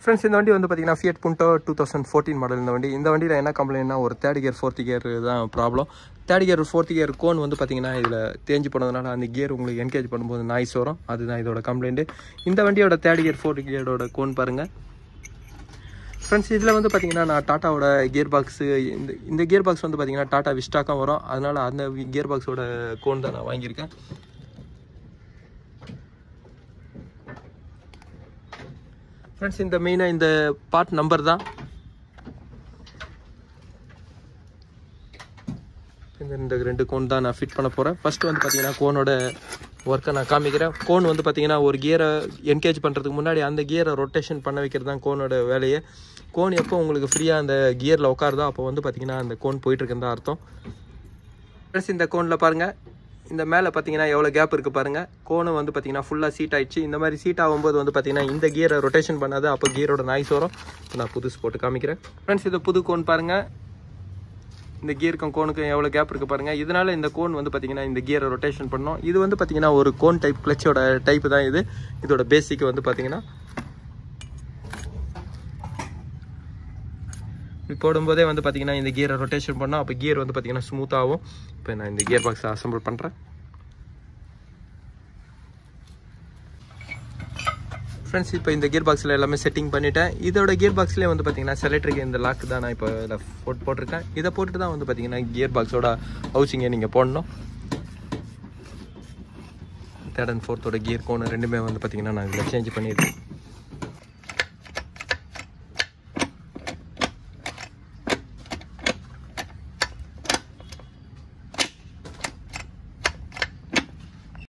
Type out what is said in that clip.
Friends இந்த வண்டி வந்து பார்த்தீங்கன்னா ஃபியட் புண்டோ 2014 மாடல் இந்த வண்டியில் என்ன கம்ப்ளைண்ட்னா ஒரு தேர்ட் கியர் ஃபோர்த் கியர் தான் problem. Third gear fourth gear gone வந்து பார்த்தீங்கன்னா இதில் தேஞ்சு போனதுனால அந்த கியர் உங்களுக்கு என்கேஜ் பண்ணும்போது நாய்ஸ் வரும். அதுதான் இதோட கம்ப்ளைண்ட்டு. இந்த வண்டியோட தேர்ட் கியர் ஃபோர்த் கியரோட கோன் பாருங்கள் ஃப்ரெண்ட்ஸ். இதில் வந்து பார்த்தீங்கன்னா நான் டாட்டாவோட கியர் பாக்ஸு இந்த கியர் பாக்ஸ் வந்து பார்த்தீங்கன்னா டாட்டா விஸ்டாக்காக வரும். அதனால் அந்த கியர் பாக்ஸோட கோன் தான் நான் வாங்கியிருக்கேன். ஃப்ரெண்ட்ஸ் இந்த மெயினாக இந்த பார்ட் நம்பர் தான். இந்த 2 கோன் தான் நான் ஃபிட் பண்ண போகிறேன். ஃபஸ்ட்டு வந்து பார்த்தீங்கன்னா கோனோட ஒர்க்கை நான் காமிக்கிறேன். கோன் வந்து பார்த்தீங்கன்னா ஒரு கியரை என்கேஜ் பண்ணுறதுக்கு முன்னாடி அந்த கியரை ரொட்டேஷன் பண்ண வைக்கிறது தான் கோனோட வேலையே. கோன் எப்போ உங்களுக்கு ஃப்ரீயாக அந்த கியரில் உட்காருதோ அப்போ வந்து பார்த்தீங்கன்னா அந்த கோன் போயிட்டுருக்குன்னு தான் அர்த்தம். ஃப்ரெண்ட்ஸ் இந்த கோனில் பாருங்கள், இந்த மேலே பார்த்தீங்கன்னா எவ்வளோ கேப் இருக்குது பாருங்கள். கோனு வந்து பார்த்தீங்கன்னா ஃபுல்லாக சீட் ஆகிடுச்சு. இந்த மாதிரி சீட் ஆகும்போது வந்து பார்த்தீங்கன்னா இந்த கியரை ரொட்டேஷன் பண்ணாது, அப்போ கியரோட நாய்ஸ் வரும். நான் புதுசு போட்டு காமிக்கிறேன். ஃப்ரெண்ட்ஸ் இது புது கோன் பாருங்கள். இந்த கியருக்கும் கோனுக்கும் எவ்வளோ கேப் இருக்குது பாருங்கள். இதனால் இந்த கோன் வந்து பார்த்தீங்கன்னா இந்த கியரை ரொட்டேஷன் பண்ணோம். இது வந்து பார்த்தீங்கன்னா ஒரு கோன் டைப் கிளச்சோட டைப்பு தான் இது. இதோட பேசிக் வந்து பார்த்தீங்கன்னா போடும்போதே வந்து பார்த்தீங்கன்னா இந்த கியரை ரொட்டேஷன் பண்ணோம், அப்போ கியர் வந்து பார்த்தீங்கன்னா ஸ்மூத்தாகும். இப்போ நான் இந்த கியர் பாக்ஸை அசம்பிள் பண்ணுறேன். ஃப்ரெண்ட்ஸ் இப்போ இந்த கியர் பாக்ஸில் எல்லாமே செட்டிங் பண்ணிவிட்டேன். இதோட கியர் பாக்ஸ்லேயே வந்து பார்த்தீங்கன்னா செலக்ட்ரிக் இந்த லாக் தான் நான் இப்போ இதில் போட்டிருக்கேன். இதை போட்டுட்டு தான் வந்து பார்த்தீங்கன்னா கியர் பாக்ஸோட ஹவுசிங்கை நீங்கள் போடணும். 3rd and 4th gear cone ரெண்டுமே வந்து பார்த்தீங்கன்னா நான் இதில் சேஞ்ச் பண்ணியிருக்கேன்.